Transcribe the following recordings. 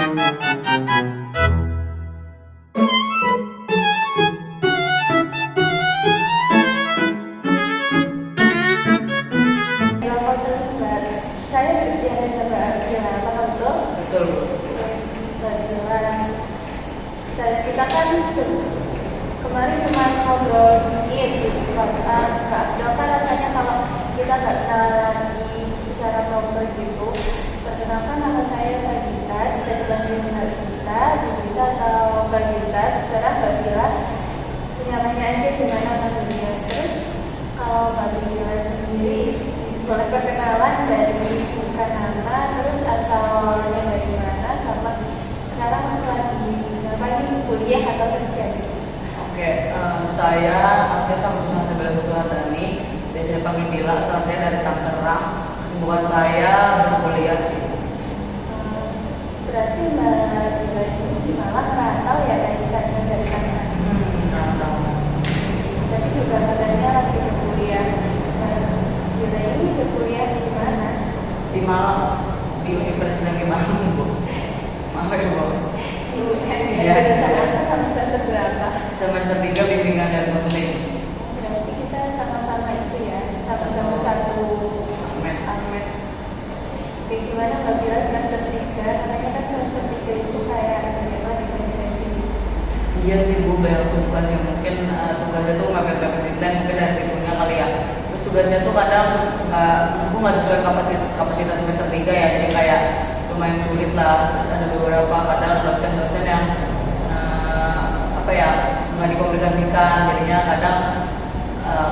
Saya berbicara dengan Mbak Bila, apakah betul? Betul. Mbak Bila, kita kan kemarin cuma ngobrol dikit gitu pas Mbak Abdul kan rasanya kalau kita nggak kenal lagi secara proper gitu. Perkenalkan nama saya Sagita, bisa dipanggil Mbak Gita, Gita atau Mbak Gita, terserah Mbak Bila, senyamannya aja gimana panggilnya. Terus kalau Mbak Bila sendiri boleh perkenalan dari bukan nama, terus asalnya dari mana, sama sekarang lagi ngapain, kuliah atau kerja gitu. Oke, saya sama Sabila Suhardani, biasanya panggil Bila, asal saya dari Tangerang. Kesibukan saya berkuliah sih. Berarti Mbak Bila ini di Malang merantau ya tadi kan dari Tangerang. Merantau. Tadi juga katanya lagi berkuliah. Bila ini berkuliah di mana? Di Malang, di Universitas Negeri Malang, Bu. Maaf ya, Bu. Iya. Sama semester berapa? Semester 3 bimbingan dan konseling. Berarti kita sama-sama itu ya, sama-sama satu Amet. Oke, gimana Mbak Bila semester 3? Katanya kan semester 3 itu kayak banyak aja. Iya sih Bu, banyak tugas yang mungkin tugasnya tuh mepet-mepet deadline, mungkin dari situnya kali ya. Terus tugasnya tuh kadang nggak sesuai kapasitas semester 3 ya, jadi kayak lumayan sulit lah. Terus ada beberapa kadang dosen-dosen yang nggak dikomunikasikan, jadinya kadang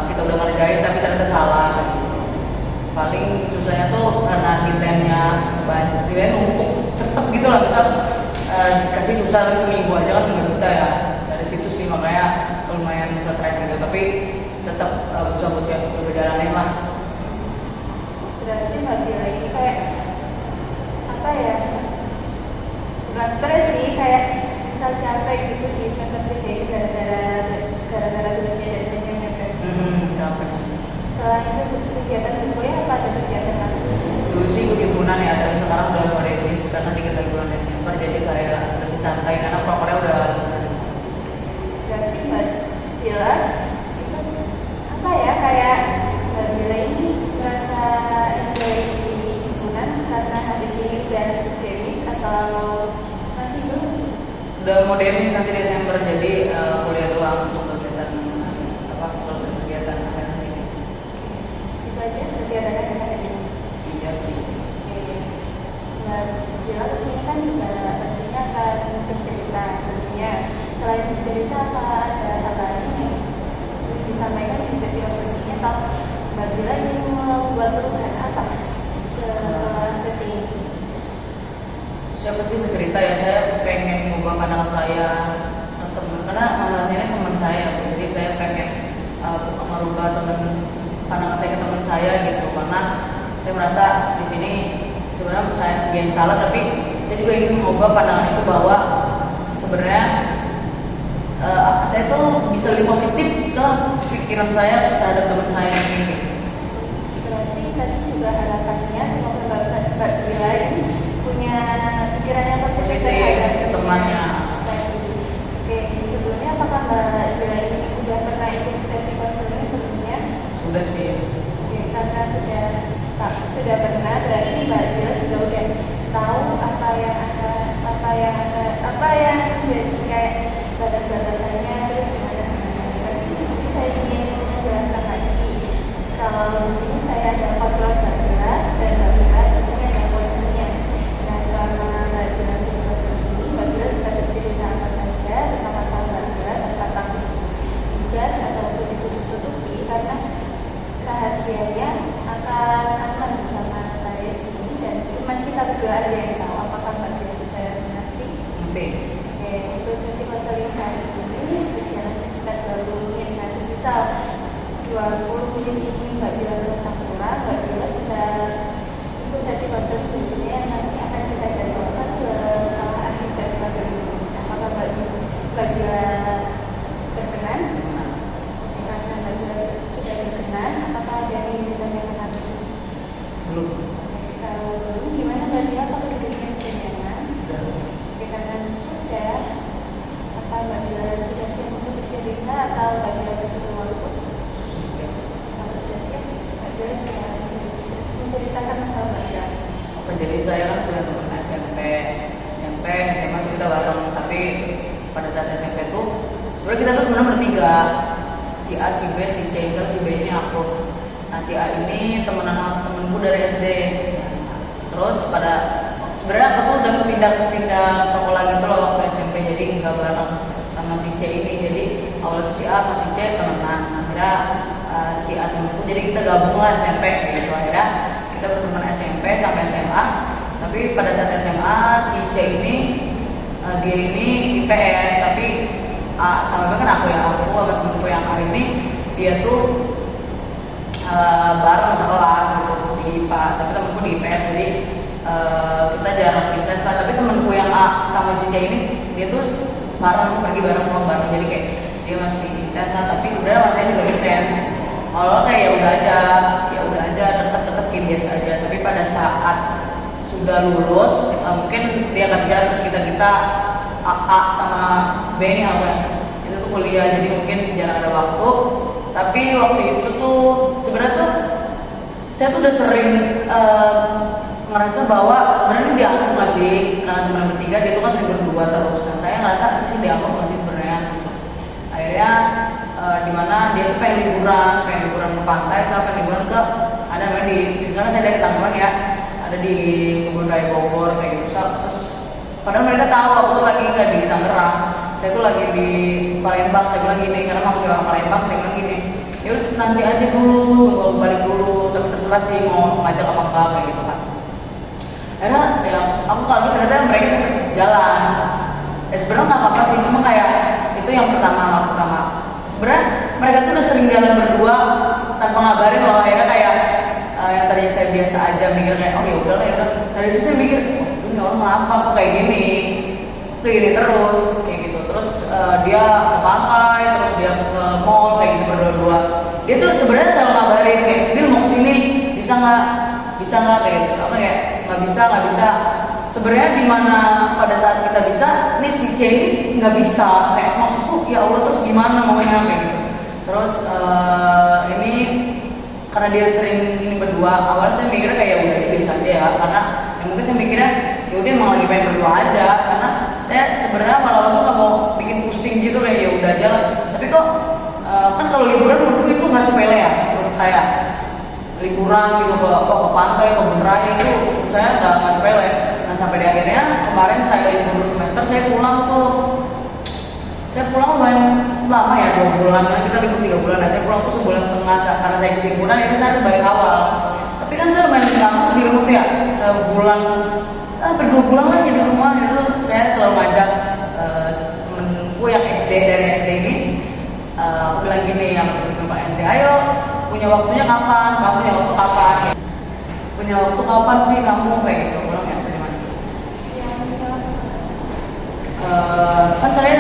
kita udah ngerjain tapi ternyata salah gitu. Paling susahnya tuh karena deadline-nya banyak, deadline numpuk cepet gitu lah, misal kasih susah tapi seminggu aja kan nggak bisa ya. Dari situ sih makanya lumayan stres gitu, tapi tetap berusaha buat berjalanin lah. Berarti Mbak Bila ini kayak apa ya, nggak stres sih, kayak misal capek gitu di semester 3 ini gara-gara tugasnya dan yang mepet. Capek sih. Selain itu kegiatan berkuliah apa ada kegiatan lain? Dulu sih ikut himpunan ya, tapi sekarang udah mau release karena dikit lagi bulan Desember, jadi kayak lebih santai karena prokernya udah. Berarti Mbak Bila itu apa ya, kayak Mbak Bila ini merasa enjoy di himpunan karena habis ini udah demis atau masih belum sih? Udah mau demis nanti Desember, jadi kuliah doang untuk kegiatan soal kegiatan akhir ini. Itu aja kegiatan yang ada di. Iya sih. Mbak Bila kesini kan juga pastinya akan bercerita tentunya. Selain bercerita, apa ada hal lain yang disampaikan di sesi selanjutnya, atau Mbak Bila ingin membuat perubahan apa setelah sesi ini? Saya pasti bercerita ya, saya pengen mengubah pandangan saya ke teman, karena masalahnya ini teman saya, jadi saya pengen merubah pandangan saya ke teman saya gitu, karena saya merasa di sini sebenarnya saya yang salah, tapi saya juga ingin mengubah pandangan itu bahwa sebenarnya saya tuh bisa lebih positif dalam pikiran saya terhadap teman saya ini. Berarti tadi juga harapannya semoga Mbak Bila ini punya pikiran yang positif terhadap temannya. Oke, sebelumnya apakah Mbak Bila ini udah pernah ikut sesi konseling sebelumnya? Sudah sih. Oke, karena sudah pernah, berarti Mbak Bila juga udah tahu apa yang jadi kayak batas-batasannya, terus gimana. Tapi di sini saya ingin menjelaskan lagi kalau di sini saya ada konselor Mbak Bila dan Mbak Bila di sini ada konselornya. Nah, selama Mbak Bila di konselor ini, Mbak Bila bisa bercerita apa saja tentang masalah Mbak Bila tanpa takut dijudge ataupun ditutup-tutupi, karena rahasianya akan aman bersama saya di sini dan cuma kita berdua aja yang tahu. Apakah Mbak Bila bisa mengerti? Nanti. Oke, untuk sesi konseling hari ini berjalan sekitar 20 menit. Nah, semisal 20 menit ini Mbak Bila merasa kurang, Mbak Bila bisa ikut sesi konseling berikutnya yang nanti akan kita jadwalkan setelah akhir sesi konseling ini. Apakah Mbak Bila berkenan? Karena Mbak Bila sudah berkenan, apakah ada yang ingin ditanyakan lagi? Belum. Kalau belum, gimana Mbak Bila, apakah duduknya sudah nyaman? Sudah. sebenarnya kita tuh temen bertiga, si A, si B, si C, dan si B ini aku. Nah si A ini temenku dari SD. Terus pada sebenarnya aku tuh udah pindah sekolah gitu loh waktu SMP, jadi nggak bareng sama si C ini. Jadi awalnya tuh si A sama si C temenan, akhirnya si A temenku, jadi kita gabung lah SMP gitu. Akhirnya kita berteman SMP sampai SMA. Tapi pada saat SMA si C ini dia ini IPS, tapi A sama B kan aku sama temenku yang A ini dia tuh bareng sekolah gitu di IPA, tapi temenku di IPS, jadi kita jarang intens lah. Tapi temenku yang A sama si C ini dia tuh pergi bareng pulang bareng, jadi kayak dia masih intens lah, tapi sebenarnya masanya juga intens. Kalau kayak ya udah aja deket-deket kayak biasa aja. Tapi pada saat sudah lulus mungkin dia kerja, terus kita A sama B ini apa ya, itu tuh kuliah, jadi mungkin jarang ada waktu. Tapi waktu itu tuh sebenarnya tuh saya tuh udah sering ngerasa bahwa sebenarnya dianggap nggak sih, karena cuma bertiga, dia tuh kan sering berdua terus. Nah saya ngerasa sih dianggap nggak sih sebenarnya. Akhirnya dimana dia tuh pengen liburan ke pantai, saya pengen liburan ke ada namanya di sana, saya dari Tangerang ya, ada di Kebun Raya Bogor kayak gitu. Terus padahal mereka tahu aku tuh lagi nggak di Tangerang, saya tuh lagi di Palembang. Saya bilang gini, karena masih orang Palembang, saya bilang gini, yaudah nanti aja dulu, tunggu balik dulu, tapi terserah sih mau ngajak apa enggak kayak gitu kan. Akhirnya ya aku kaget ternyata mereka tuh jalan. Ya sebenarnya nggak apa-apa sih, cuma kayak itu yang pertama. Sebenarnya mereka tuh udah sering jalan berdua tanpa ngabarin loh. Akhirnya kayak yang tadinya saya biasa aja mikir kayak oh ya udahlah ya udah. Dari situ saya mikir, oh ini orang kenapa kok kayak gini terus kayak gitu. Terus dia ke pantai, terus dia ke mall kayak gitu berdua. Dia tuh sebenarnya selalu ngabarin kayak Bil mau kesini, bisa nggak kayak gitu. Apa kayak nggak bisa. Sebenarnya di mana pada saat kita bisa, nih si C ini nggak bisa. Kayak maksudku ya Allah, terus gimana maunya kayak gitu. Terus ini karena dia sering ini berdua, awalnya saya mikirnya kayak ya udah ini biasa aja ya, karena ya mungkin saya mikirnya ya udah emang lagi pengen berdua aja, karena saya sebenarnya awal-awal tuh nggak mau bikin pusing gitu, kayak ya udah aja lah. Tapi kok kan kalau liburan menurutku itu nggak sepele ya menurut saya. Liburan gitu ke pantai, ke Kebun Raya itu saya nggak sepele. Nah sampai di akhirnya kemarin saya libur semester, saya pulang lumayan lama ya, 2 bulan, kan kita libur 3 bulan. Nah saya pulang tuh 1,5 bulan karena saya kesimpulan ini saya balik awal. Tapi kan saya lumayan lama di rumah tuh ya, sebulan hampir 2 bulan lah sih di rumah. Itu saya selalu ngajak temenku yang dari SD ini, aku bilang gini ya temen Pak SD, ayo punya waktunya kapan, kamu punya waktu kapan ya? Punya waktu kapan sih kamu kayak gitu, pulang ya dari mana? Kan saya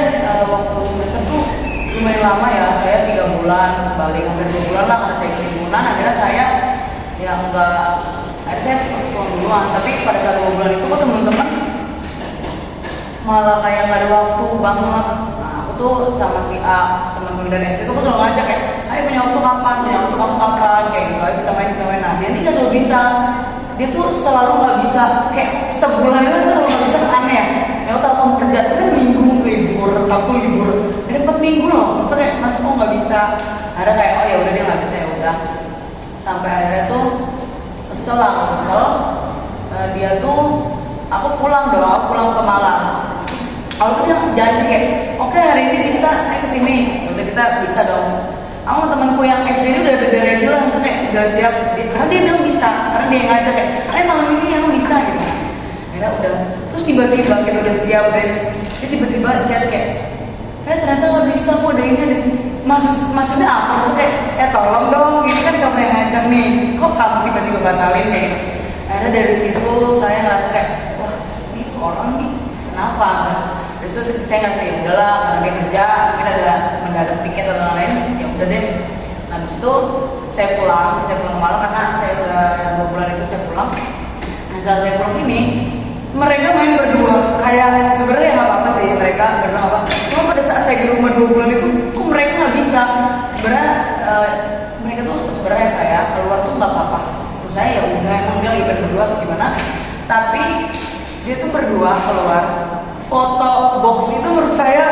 waktu semester tuh lumayan lama ya, saya 3 bulan, balik hampir 2 bulan lah karena saya kesimpulan. Akhirnya saya ya akhirnya saya pulang duluan. Tapi pada saat 2 bulan itu kok teman-teman malah kayak nggak ada waktu banget. Nah aku tuh sama si A, teman-teman dari SD tuh aku selalu ngajak kayak, ayo punya waktu kapan kayak gitu, ayo kita main. Nah dia ini nggak selalu bisa, dia tuh selalu nggak bisa, kayak sebulan itu selalu nggak bisa, aneh ya. Ya tau kamu kerja itu kan Minggu libur, Sabtu libur, ini 4 minggu loh, maksudnya kayak masa kok nggak bisa. Ada kayak oh ya udah dia nggak bisa, ya udah. Sampai akhirnya tuh kesel, dia tuh aku pulang ke Malang. Kalau tuh dia janji kayak, oke hari ini bisa, ayo kesini. Udah kita bisa dong. Aku temanku yang SD ini udah ready lah, maksudnya kayak udah siap. Karena dia bilang bisa, karena dia yang ngajak kayak, ayo malam ini yang bisa gitu. Akhirnya udah, terus tiba-tiba kita udah siap dan dia tiba-tiba chat kayak, ternyata nggak bisa, kok ada ini ada. Maksudnya apa? Maksudnya kayak, tolong dong, ini kan kamu yang ngajak nih, kok kamu tiba-tiba batalin kayak. Akhirnya dari situ saya ngerasa kayak, wah ini orang nih kenapa? Terus saya ngerasa ya udahlah, karena dia kerja, mungkin ada mendadak tiket atau lain, ya udah deh. Nah habis itu saya pulang ke Malang karena saya udah 2 bulan itu saya pulang. Nah saat saya pulang ini, mereka main berdua, kayak sebenarnya nggak apa-apa sih mereka berdua apa. Cuma pada saat saya di rumah 2 bulan itu, kok mereka nggak bisa. Sebenarnya mereka tuh sebenarnya saya keluar tuh nggak apa-apa. Terus saya ya udah, emang dia lagi berdua atau gimana. Tapi dia tuh berdua keluar, foto box itu menurut saya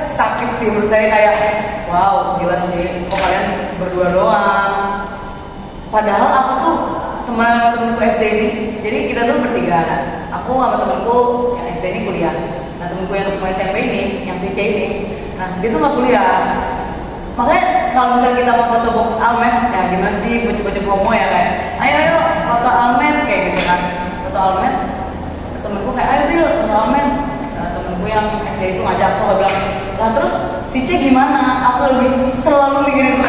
sakit sih menurut saya, kayak wow gila sih kok kalian berdua doang. Padahal aku tuh temenan sama temenku SD ini, jadi kita tuh bertiga. Aku sama temenku yang SD ini kuliah. Nah temenku yang ketemu SMP ini, yang si C ini, nah dia tuh nggak kuliah. Makanya kalau misalnya kita mau foto box Almet, ya gimana sih bocah-bocah homo ya kayak, ayo foto Almet kayak gitu kan. Foto Almet, temenku kayak ayo Bil foto Almet. Nah, temenku yang SD itu ngajak aku, bilang lah terus si C gimana? Aku lagi selalu mikirin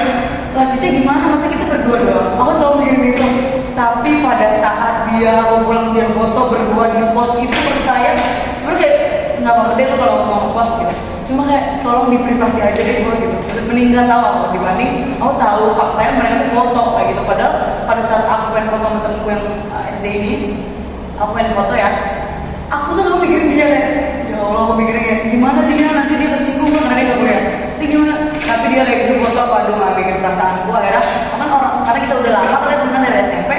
lah si C gimana? Masa kita berdua doang? Aku selalu mikirin itu. Tapi pada saat aku pulang dia foto berdua di post itu, percaya sebenarnya kayak nggak apa-apa deh tuh kalau mau post gitu. Cuma kayak tolong di privasi aja deh gue gitu. Mending nggak tahu aku dibanding aku tahu faktanya mereka tuh foto kayak gitu. Padahal pada saat aku pengen foto sama temenku yang SD ini, aku pengen foto ya, aku tuh selalu mikirin dia kayak, ya Allah aku mikirin kayak gimana dia nanti dia kesinggung kan karena dia nggak boleh. Itu gimana? Tapi dia kayak gitu foto, aduh nggak mikir perasaanku. Akhirnya kan orang karena kita udah lama kalian temenan dari SMP,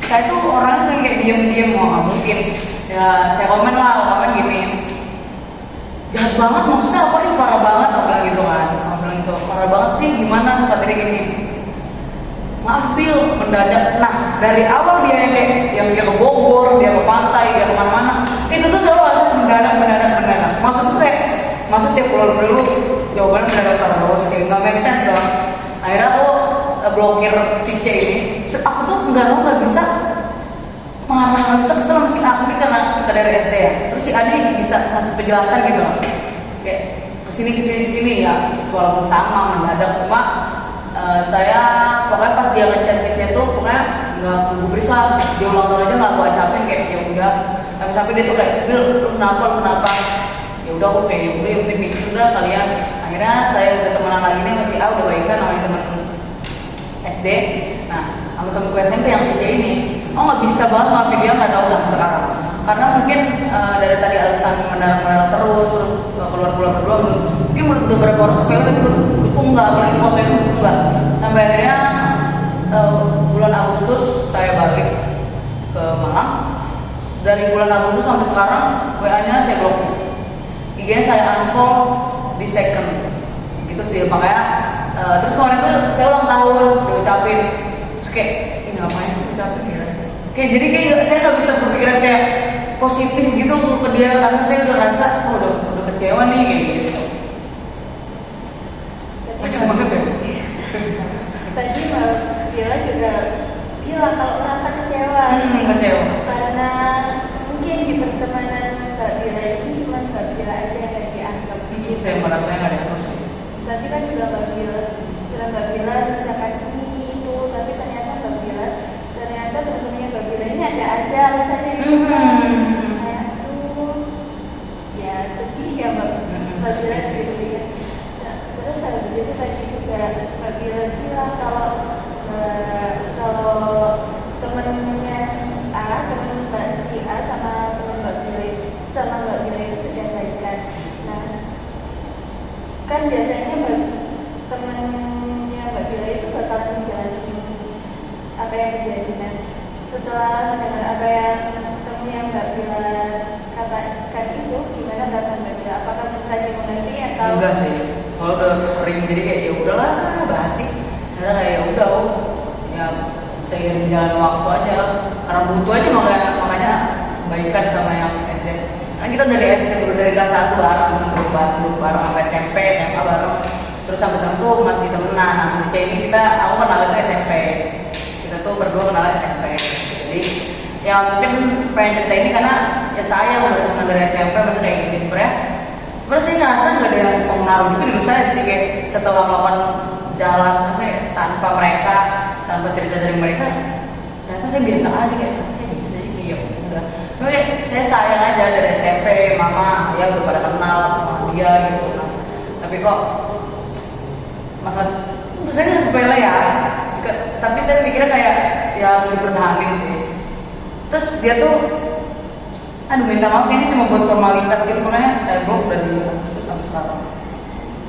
saya tuh orangnya kayak diem-diem, mau nggak mungkin. Ya saya komen lah, komen gini, jahat banget maksudnya apa nih, parah banget aku bilang gitu kan. Aku bilang gitu, parah banget sih gimana tuh kata dia gini, maaf Bil mendadak. Nah dari awal dia yang kayak yang dia ke Bogor, dia ke pantai, dia kemana-mana, itu tuh selalu langsung mendadak. Maksud tuh kayak maksud tiap pulau dulu jawabannya mendadak terus, kayak nggak make sense dong. Akhirnya aku blokir si C ini. Aku tuh nggak bisa marah, nggak bisa kesel sama si A ini karena kita dari SD ya. Terus si Adi bisa ngasih penjelasan gitu loh, kayak kesini ya, walaupun sama mendadak. Cuma saya pokoknya pas dia ngechat tuh pokoknya nggak gue berisah, dia ulang aja nggak gue capek kayak ya udah. Sampai dia tuh kayak Bil lu kenapa? Ya udah aku kayak ya udah yang penting mikir udah kalian. Akhirnya saya udah temenan lagi nih masih A, udah baikan sama teman SD. Nah sama temenku SMP yang si C ini, nggak bisa banget maafin dia, nggak tahu sampai sekarang. Karena mungkin dari tadi alasan mendadak terus keluar berdua, mungkin menurut beberapa orang sepele, tapi menurutku enggak, apalagi foto itu enggak. Sampai akhirnya bulan Agustus saya balik ke Malang. Dari bulan Agustus sampai sekarang WA-nya saya blokir, IG-nya saya unfollow di second gitu sih. Makanya terus kemarin tuh saya ulang tahun diucapin, terus kayak ngapain sih ucapin ya, kayak jadi kayak saya nggak bisa berpikiran kayak positif gitu ke dia, karena saya udah rasa udah kecewa nih kayak gitu. Macam banget ya. Tadi Mbak Bila juga bilang kalau merasa kecewa. Kecewa. Karena mungkin di pertemanan Mbak Bila ini cuma Mbak Bila aja yang dianggap. Saya merasa nggak dianggap sih. Tadi kan juga Mbak Bila mengucapkan ini itu, tapi ternyata teman-temannya Mbak Bila ini ada aja alasannya gitu kan. Kayak ya sedih ya Mbak Bila gitu ya. Terus habis itu tadi juga Mbak Bila bilang kalau temennya si A, temen Mbak si A sama temen Mbak Bila itu sudah baikan. Nah kan biasanya temennya Mbak Bila itu bakalan menjelasin apa yang terjadi. Nah setelah mendengar apa yang temennya Mbak Bila katakan itu, gimana perasaan Mbak Bila? Apakah bisa dimengerti atau enggak sih? Soalnya udah sering, jadi kayak ya udahlah bahas sih. Karena kayak ya udah ya seiring jalan waktu aja, karena butuh aja makanya baikan sama yang SD. Karena kita dari SD dari kelas 1 bareng sampai SMP, SMA bareng, terus sampai sekarang tuh masih temenan. Nah si C ini aku kenal itu SMP, kita tuh berdua kenal SMP. Jadi ya mungkin pengen cerita ini karena ya saya udah temenan dari SMP masih kayak gini. Sebenarnya saya ngerasa nggak ada yang pengaruh juga di hidup saya sih, kayak setelah melakukan jalan saya tanpa mereka, tanpa cerita dari mereka, ternyata saya biasa aja, kayak saya bisa aja kayak ya udah. Cuma kayak saya sayang aja dari SMP, mama, ayah udah pada kenal sama dia gitu. Nah, tapi kok masalah saya nggak sepele ya, tapi saya pikirnya kayak ya harus dipertahanin sih. Terus dia tuh minta maaf ini cuma buat formalitas gitu, makanya saya blok dari Agustus sampai sekarang.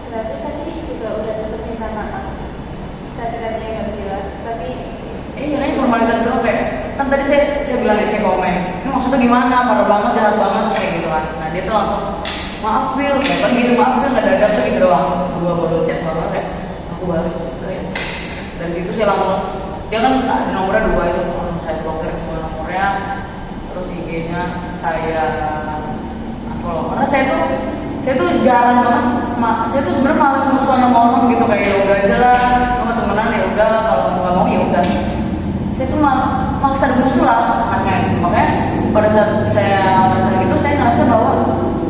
Berarti tadi juga udah sempat minta maaf tadi Mbak Bila, tapi ini formalitas doang, kayak kan tadi saya bilang saya komen, ini maksudnya gimana, parah banget, jahat banget kayak gitu kan. Nah dia tuh langsung maaf Bil, kan gitu, maaf Bil, nggak ada gitu doang. Dua baru chat doang kayak aku balas udah ya. Dari situ saya langsung, dia kan ada nomornya dua itu, langsung saya blokir semua nomornya, terus IG-nya saya unfollow. Karena saya tuh jarang banget, saya tuh sebenarnya malas musuhan sama orang gitu, kayak ya udah aja lah, sama temenan ya udah, kalau nggak mau ya udah. Saya tuh malas ada musuh lah, makanya pada saat saya merasa gitu, saya ngerasa bahwa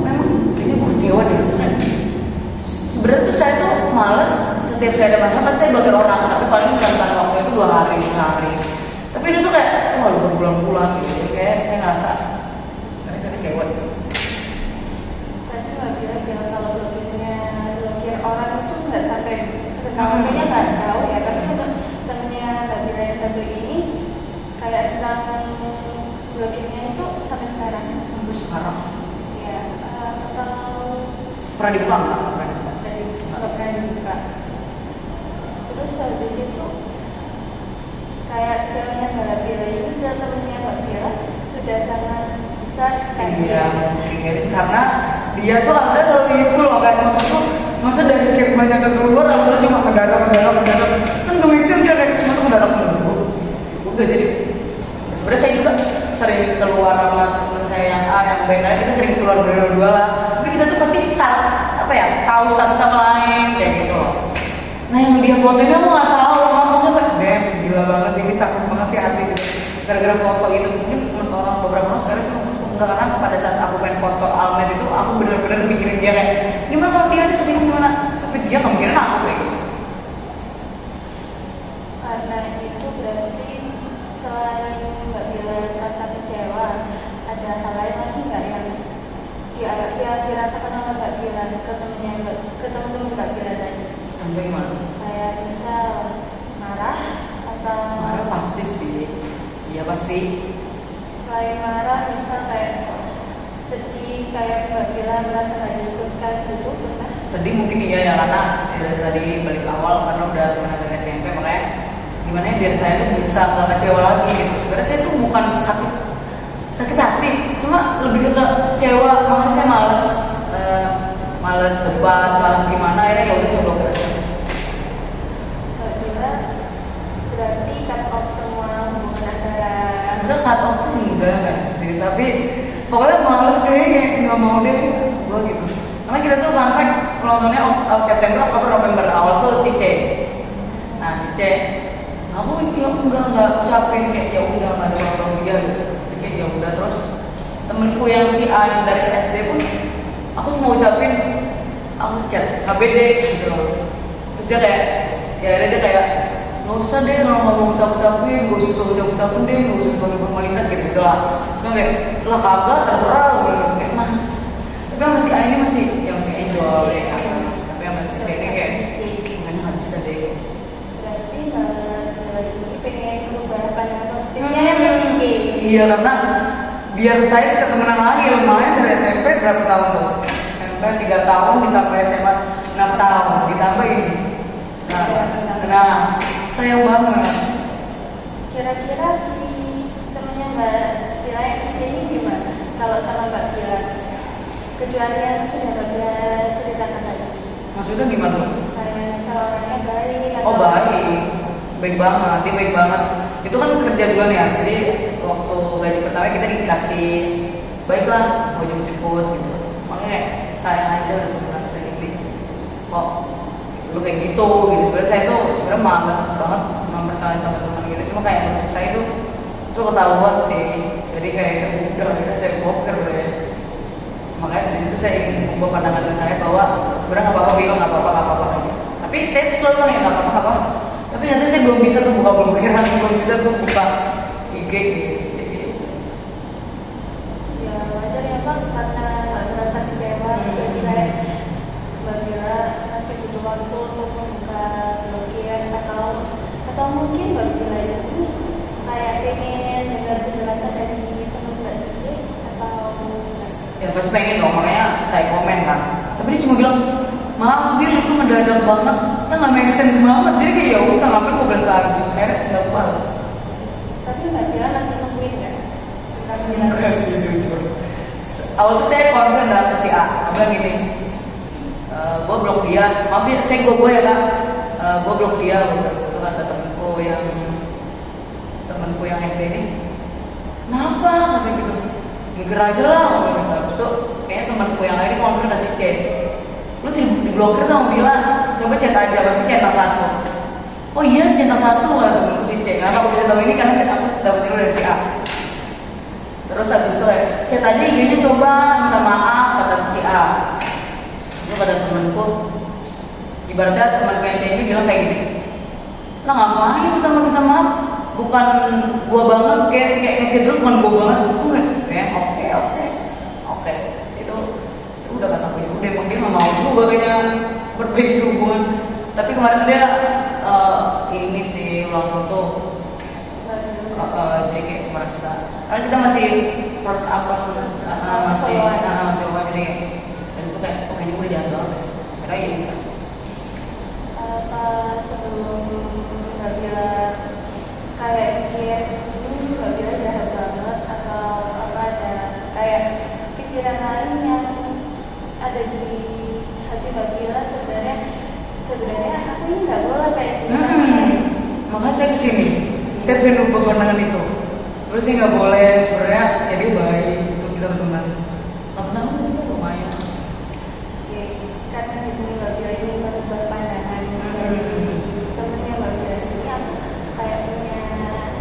memang kayaknya gue kecewa deh, sebenarnya tuh saya tuh males setiap saya ada masalah pasti saya blokir orang, tapi paling jangka waktu itu 2 hari, sehari. Tapi itu tuh kayak wah berbulan-bulan gitu, jadi kayak saya ngerasa karena saya kecewa deh. Tadi Mbak bilang kalau blokir orang itu nggak sampai kayaknya nggak jauh ya, tapi untuk temennya Mbak Bila yang satu ini kayak tentang blokirnya itu sampai sekarang. Terus sekarang Ya, atau pernah dibuka nggak? nggak pernah dibuka. Terus habis itu kayak jalannya Mbak Bila ini dan temennya Mbak Bila sudah sangat besar kan? Iya mungkin karena dia tuh ada selalu itu loh, kayak masa dari skip banyak ke keluar langsung cuma mendadak kan gak make sense ya, kayak masa mendadak udah. Jadi sebenarnya saya juga sering keluar sama teman saya yang A yang B, karena kita sering keluar berdua lah, tapi kita tuh pasti tahu satu sama lain kayak gitu loh. Nah yang dia fotonya aku nggak tahu, aku kayak damn gila banget ini, sakit banget sih hati gitu gara-gara foto itu. Mungkin menurut beberapa orang sekarang tuh enggak, karena pada saat aku main foto Almed itu aku benar-benar mikirin dia kayak gimana kalau dia kesini gimana, tapi dia nggak mikirin aku kayak gitu. Karena itu berarti selain Mbak Bila merasa kecewa, ada hal lain lagi nggak yang dirasakan oleh Mbak Bila ke teman-teman Mbak Bila tadi? Contoh gimana? Kayak misal marah atau Marah pasti sih, iya pasti. selain marah misal kayak sedih, kayak Mbak Bila merasa nggak diikutkan gitu, pernah? Sedih mungkin iya ya, karena dari tadi balik awal karena udah temenan dari SMP, makanya gimana ya biar saya tuh bisa nggak kecewa lagi gitu. Sebenarnya saya tuh bukan sakit hati, cuma lebih ke kecewa, makanya saya males debat, males gimana, akhirnya ya udah saya blokir aja. Mbak Bila berarti cut off semua hubungan antara. Sebenarnya cut off tuh enggak sih, tapi pokoknya males deh, kayak nggak mau deh gua gitu. Karena kita tuh fun fact, penontonnya September, Oktober, November, awal tuh si C. Nah si C, aku ya nggak ucapin, kayak ya udah nggak ada ulang tahun dia gitu. Kayak ya udah. Terus temenku yang si A yang dari SD pun aku cuma ucapin, aku chat HBD gitu loh. Terus dia kayak ya dia kayak nggak usah deh, kalau nggak mau ucapin, nggak usah ucapin deh, nggak usah sebagai formalitas gitu lah. Cuma kayak lah kagak, terserah gue kayak mah. Tapi yang masih A ini masih enjoy ya. Tapi yang masih C ini kayak makanya nggak bisa deh. Berarti Mbak Bila ini pengen merubah pandangan positifnya yang masih G. Iya, karena biar saya bisa temenan lagi, lumayan dari SMP berapa tahun tuh? SMP 3 tahun ditambah SMA 6 tahun ditambah ini. Nah, sayang banget. Kira-kira si temennya Mbak Bila yang si G ini gimana kalau sama Mbak Bila? Kecuali yang sudah Mbak Bila ceritakan tadi. Maksudnya gimana? Kayak misal orangnya baik atau Oh baik banget, dia baik banget. Itu kan kerja duluan ya, jadi waktu gaji pertama kita dikasih baiklah mau jemput gitu. Makanya sayang aja udah temenan segini. Kok lu kayak gitu gitu. Berarti saya tuh sebenarnya males banget memperkenalkan teman-teman gitu. Cuma kayak menurut saya itu ketahuan sih. Jadi kayak udah akhirnya saya blokir deh. Makanya dari situ saya ingin mengubah pandangan saya bahwa sebenarnya nggak apa-apa bilang nggak apa-apa. Tapi saya selalu bilang ya nggak apa-apa. Tapi nanti saya belum bisa tuh buka blokiran, belum bisa tuh buka IG gitu. ya wajar ya Pak, karena Mbak merasa kecewa, jadi kayak Mbak Bila masih butuh waktu untuk membuka blokir atau mungkin Mbak Bila ini kayak pengen dengar penjelasan dari teman Mbak Siti atau Ya pasti pengen dong, makanya saya komen kan. Tapi dia cuma bilang, maaf Bil itu mendadak banget, ya nggak make sense banget. Jadi kayak ya udah ngapain gue balas lagi, akhirnya nggak balas. tapi Mbak Bila masih nungguin kan tentang penjelasan? Enggak sih jujur. awal tuh saya confirm dengan si A, bilang gini, gue blok dia, maaf ya, saya gue ya kak, gue blok dia, itu kata temanku yang SD ini, kenapa, kata gitu, mikir aja lah, ngomong gitu. Terus tuh kayaknya temanku yang lain konfirmasi chat, lu diblokir sama bilang, coba chat aja, pasti centang satu. Oh iya centang satu kan, temanku si C, karena aku bisa tahu ini karena aku dapat info dari si A. Terus habis itu chat aja IG-nya coba minta maaf kata si A. Itu kata temanku, ibaratnya temanku yang ini bilang kayak gini, lah ngapain minta maaf, bukan gua banget kayak ngechat dulu bukan gua banget, oke itu udah kata gue udah emang dia nggak mau juga kayaknya perbaiki hubungan. Tapi kemarin tuh dia ini sih ulang tahun tuh jadi kayak merasa karena kita masih merasa apa masih jadi dan suka kayaknya udah jalan banget ya karena ya apa sebelum Mbak bilang kayak Mbak bilang jahat banget atau apa ada kayak pikiran lain yang ada di hati Mbak bilang sebenarnya aku ini nggak boleh kayak gitu. Makanya saya kesini saya pengen ubah pandangan itu sebenarnya sih nggak boleh sebenarnya jadi baik itu kita berteman teman itu lumayan karena di sini Mbak Bila ini merubah pandangan dari temennya Mbak Bila ini aku kayak punya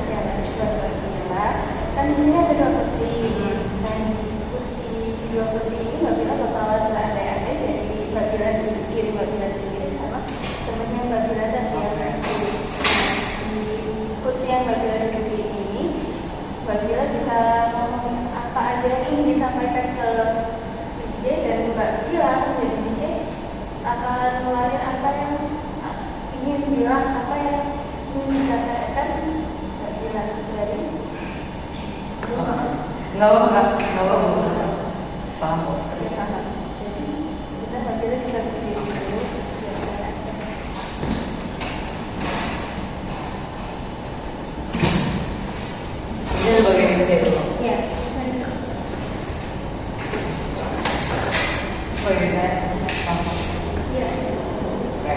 jalan juga Mbak Bila kan di sini ada 2 kursi dan di 2 kursi ini Mbak Bila bakalan berandai-andai jadi Mbak Bila sendiri Mbak Bila sendiri sama temennya Mbak Bila dan yang sendiri di kursi yang Mbak Bila duduk ini Mbak Bila bisa ngomong apa aja yang ingin disampaikan ke si J dan Mbak Bila menjadi si J akan ngeluarin apa yang ingin bilang apa yang ingin dikatakan Mbak Bila dari nggak apa-apa paham kok terus jadi sebentar Mbak Bila bisa berdiri dulu ini sebagai MC dulu ya sebagai saya paham ya oke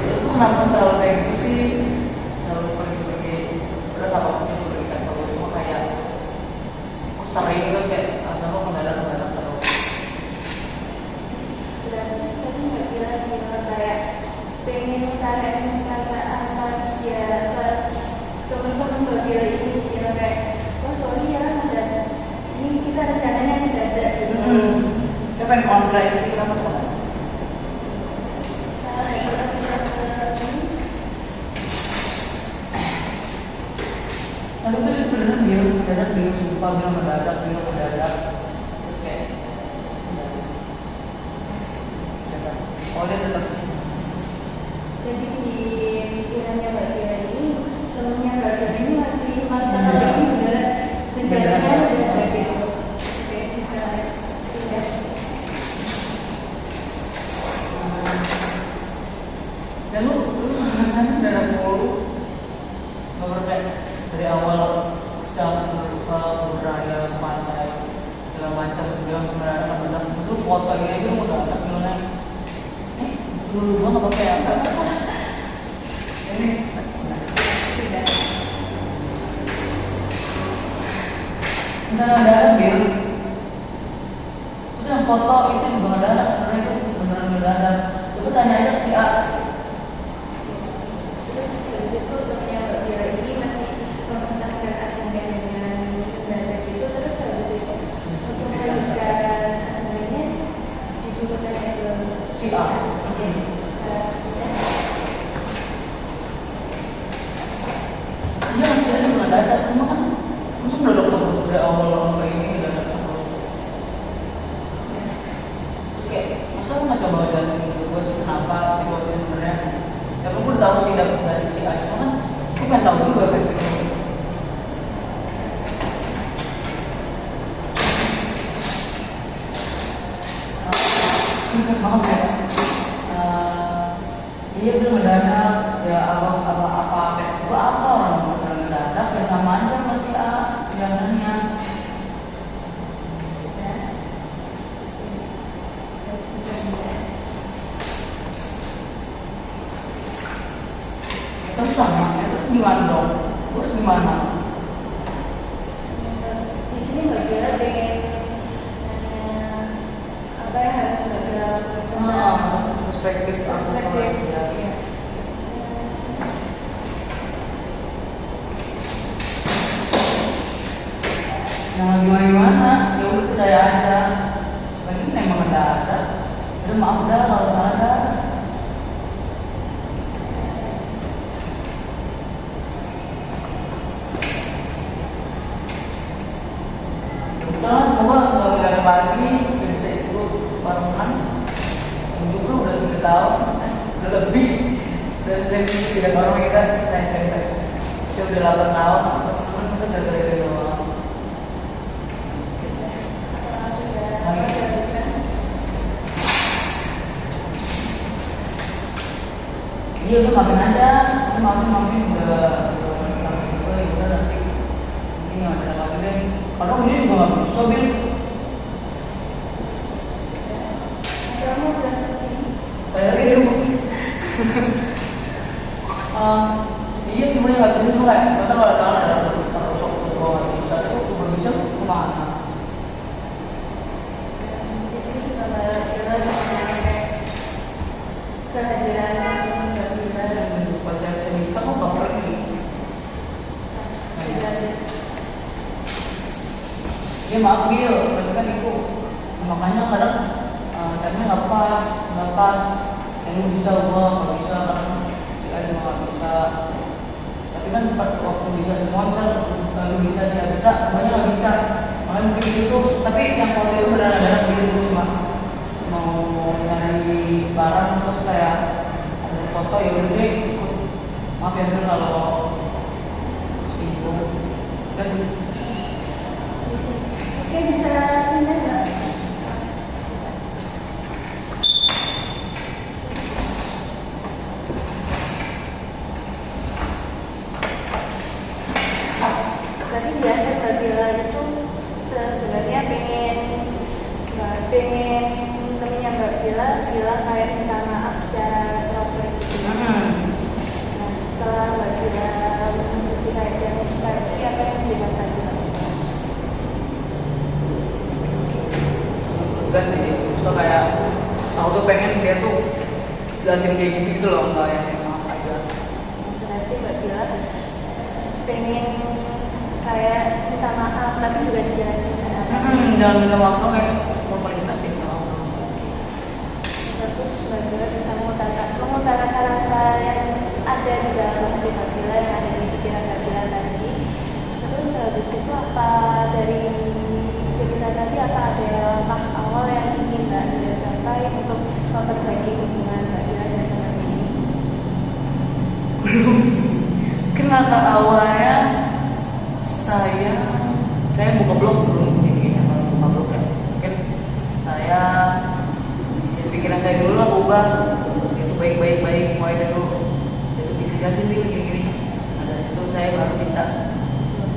itu kenapa selalu kayak gitu sih selalu pergi sebenarnya apa sih berikan kalau cuma kayak aku sering kan kayak asal lo mendadak terus berarti tadi Mbak Bila bilang kayak pengen kalian perasaan pas temen-temen Mbak Bila ini bilang kayak wah sorry ya mendadak ini kita rencananya mendadak gitu dia pengen konferensi kenapa tuh salah kita bisa ke sini tapi beneran dia sumpah bilang mendadak terus kayak oh dia tetap jadi di pikirannya Mbak Bila ini temennya Mbak Bila ini masih masa kalau ini beneran rencananya udah kayak gitu oke bisa pindah dan lu ngerasain mendadak mulu nggak kayak dari awal bisa membuka budaya pantai segala macam bilang mendadak maksud foto ini aja lu udah ada bilangnya dulu gua nggak pakai apa ini pindah mendadak bil terus yang foto itu juga mendadak sebenarnya itu beneran mendadak coba tanya aja ke si A terus dari situ temennya Mbak Bila ini masih mementaskan agenda dengan mendadak itu terus habis itu untuk melanjutkan agendanya disuruh tanya ke si A oke bisa iya masih ada mendadak cuma kan maksud mendadak terus dari awal sampai ini mendadak terus kayak masa lu nggak coba jelasin ke gue sih kenapa situasi sebenarnya ya gue udah tahu sih dapat dari si A cuma kan gue pengen tahu juga versi gue maaf ya dia belum mendadak ya apa versi gue apa orang mendadak ya sampai sama aja masih penjelasannya. Sudah. Oke. Bisa dilihat. Terus sama, ya, terus gimana dong? Terus gimana? Di sini Mbak Bella pengen apa yang harus Mbak Bella lakukan? Perspektif Perspektif. ya. Iya. Nah gimana? Ya udah percaya aja. Lagi memang ada. Udah maaf dah kalau nggak ada. Udah semoga nggak ada lagi bisa ikut barengan. Juga udah 3 tahun, udah lebih. Udah saya tidak baru kita saya udah 8 tahun. Teman-teman masa gara-gara itu doang. Iya udah maafin aja, maafin udah nanti ini nggak ada lagi deh. Karena ini juga nggak bisa bil. Kamu udah sini. Kayak lagi deh. Iya sih banyak nggak bisa tuh kayak masa kalau ada tangan ada terus nggak bisa itu nggak bisa kemana? Di sini juga Mbak Bella sampai kehadiran Mbak Bella. Pacar saya bisa kok nggak pergi. Ya maaf Bil, tapi kan itu makanya kadang timenya nggak pas. Yang lu bisa gua nggak bisa, kadang si A juga nggak bisa. Tapi kan waktu bisa semua misal lu bisa tidak bisa, semuanya nggak bisa. Makanya mungkin gitu. Tapi yang kalau itu berdarah-darah gitu cuma mau nyari barang terus kayak ada foto ya udah deh ikut. Maaf ya Bil kalau sibuk. Udah sih. Di sini. Oke, bisa pindah Mbak. Tadi biasa Mbak Bella itu sebenarnya pengen temennya Mbak Bella bilang kayak minta maaf secara proper gitu. Nah setelah Mbak Bella mengikuti kajian seperti apa yang dirasakan Mbak Bella? Enggak sih, so kayak aku tuh pengen dia tuh jelasin kayak gitu loh, enggak yang maaf aja. Berarti Mbak Bella pengen kayak minta maaf tapi juga dijelasin kenapa. Jangan minta waktu kayak formalitas gitu waktu. Terus Mbak Bella bisa mengutarakan rasa yang ada di dalam hati Mbak Bella, yang ada di pikiran Mbak Bella tadi. Terus habis itu apa dari cerita tadi, apa ada langkah awal yang ingin Mbak Bella capai untuk memperbaiki hubungan Mbak Bella dan temannya ini? Belum sih. Kenapa awalnya saya buka blog belum kayaknya kalau buka blog ya mungkin saya ya pikiran saya dulu lah ubah itu baik mulai dari itu bisa jelasin bil gini nah dari situ saya baru bisa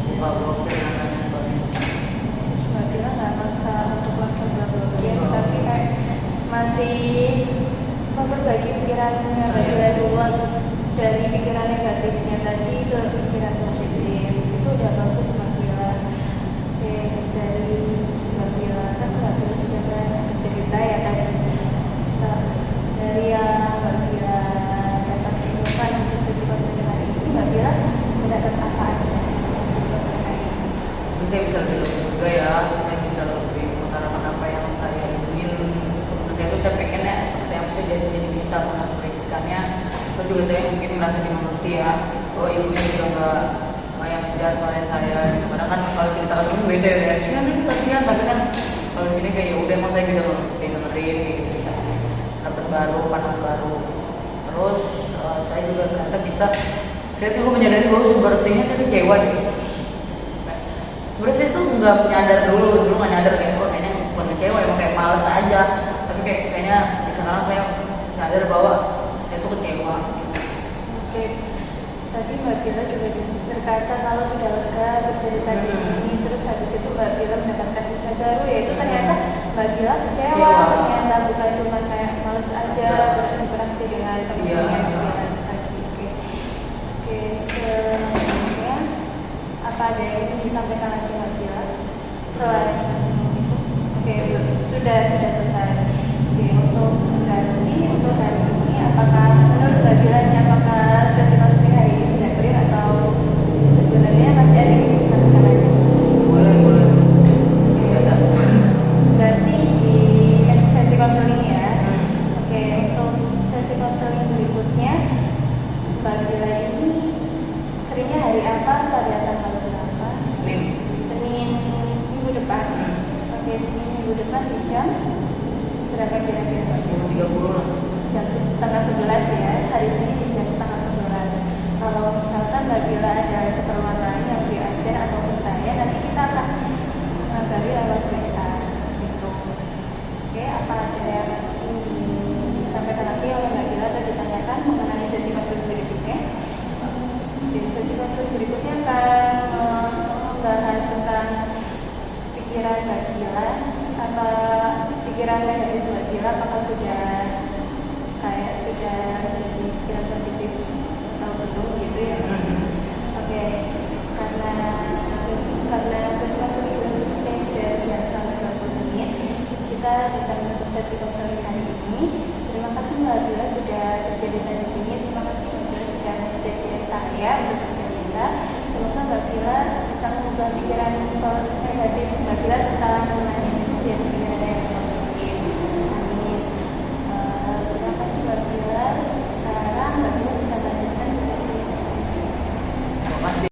buka blog dan sebagainya. Terus Mbak Bella nggak maksa untuk langsung blog-blognya, tapi kayak masih memperbaiki pikirannya Mbak Bella duluan, dari pikiran negatifnya tadi ke pikiran positif. Itu udah bagus Mbak Bella. Oke, dari Mbak Bella kan Mbak Bella sudah banyak bercerita ya tadi. Dari yang Mbak Bella dapat simpulkan untuk sesi konseling hari ini, Mbak Bella mendapat apa aja dari sesi konseling hari ini? Itu saya bisa lebih juga ya, saya bisa lebih mengutarakan apa yang saya ingin untuk saya itu saya pengennya seperti apa saya jadi bisa mengekspresikannya. Terus juga saya mungkin merasa dimengerti ya, oh ibunya juga nggak yang ngejar soalnya saya. Kadang kan kalau cerita ke temen beda ya, kasihan, tapi kan kalau sini kayak ya udah emang saya didengerin gitu, dikasih dapat baru, pandangan baru. Terus saya juga ternyata bisa, saya juga menyadari bahwa sepertinya saya kecewa deh. Sebenarnya saya tuh nggak nyadar dulu nggak nyadar kayak oh kayaknya bukan kecewa, emang kayak males aja. Tapi kayaknya di sekarang saya nyadar bahwa saya tuh kecewa. Oke, tadi Mbak Bella juga berkata kalau sudah lega bercerita di sini, terus habis itu Mbak Bila mendapatkan kisah baru, yaitu ternyata Mbak Bila kecewa, ternyata bukan cuma kayak males aja berinteraksi dengan teman-teman lagi. Oke, selanjutnya apa ada yang ingin disampaikan lagi Mbak Bila selain itu? Oke, sudah selesai. Oke, berarti untuk hari ini apakah menurut Mbak Bila ini apakah sesi konseling hari ini sudah clear atau sebenarnya masih ada yang disampaikan lagi? Boleh. Masih ada. Berarti di next sesi konseling ya. Oke, untuk sesi konseling berikutnya Mbak Bila ini seringnya hari apa, pada tanggal berapa? Senin minggu depan. Oke, Senin minggu depan di jam berapa kira-kira? 10.30 lah. Jam setengah 11 ya, hari Senin di jam setengah 11. Kalau misalkan Mbak Bila ada keperluan lain yang diajar ataupun saya, nanti kita akan mengabari lewat WA gitu. Oke, apa ada yang ingin disampaikan lagi oleh Mbak Bila atau ditanyakan mengenai sesi konseling berikutnya? Di sesi konseling berikutnya akan membahas tentang pikiran Mbak Bila, apa pikiran negatif Mbak Bila, apakah sudah jadi pikiran positif atau belum gitu ya. Oke, karena sesi konseling sudah selama 20 menit, kita bisa menutup sesi konseling hari ini. Terima kasih Mbak Bila sudah bercerita di sini. Terima kasih Mbak Bila sudah menjadi saya untuk bercerita. Semoga Mbak Bila bisa mengubah pikiran negatif Mbak Bila tentang